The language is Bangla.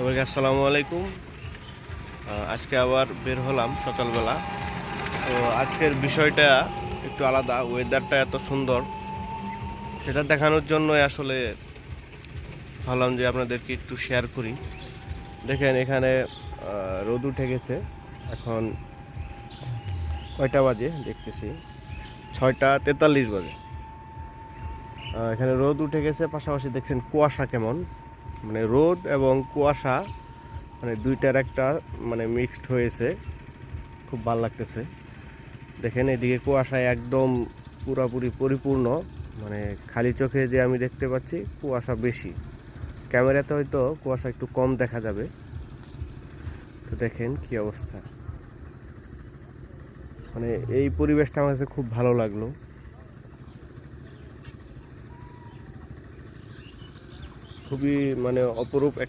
সবাইকে আসসালামু আলাইকুম। আজকে আবার বের হলাম সকালবেলা। তো আজকের বিষয়টা একটু আলাদা, ওয়েদারটা এত সুন্দর সেটা দেখানোর জন্যই আসলে ভাবলাম যে আপনাদেরকে একটু শেয়ার করি। দেখেন এখানে রোদ উঠে গেছে। এখন কয়টা বাজে দেখতেছি, 6:43 বাজে। এখানে রোদ উঠে গেছে, পাশাপাশি দেখছেন কুয়াশা কেমন, মানে রোদ এবং কুয়াশা মানে দুইটার একটা মানে মিক্সড হয়েছে, খুব ভালো লাগতেছে। দেখেন এদিকে কুয়াশায় একদম পুরাপুরি পরিপূর্ণ, মানে খালি চোখে যে আমি দেখতে পাচ্ছি কুয়াশা বেশি, ক্যামেরাতে হয়তো কুয়াশা একটু কম দেখা যাবে। তো দেখেন কি অবস্থা, মানে এই পরিবেশটা আমার কাছে খুব ভালো লাগলো। খুবই মানে অপরূপ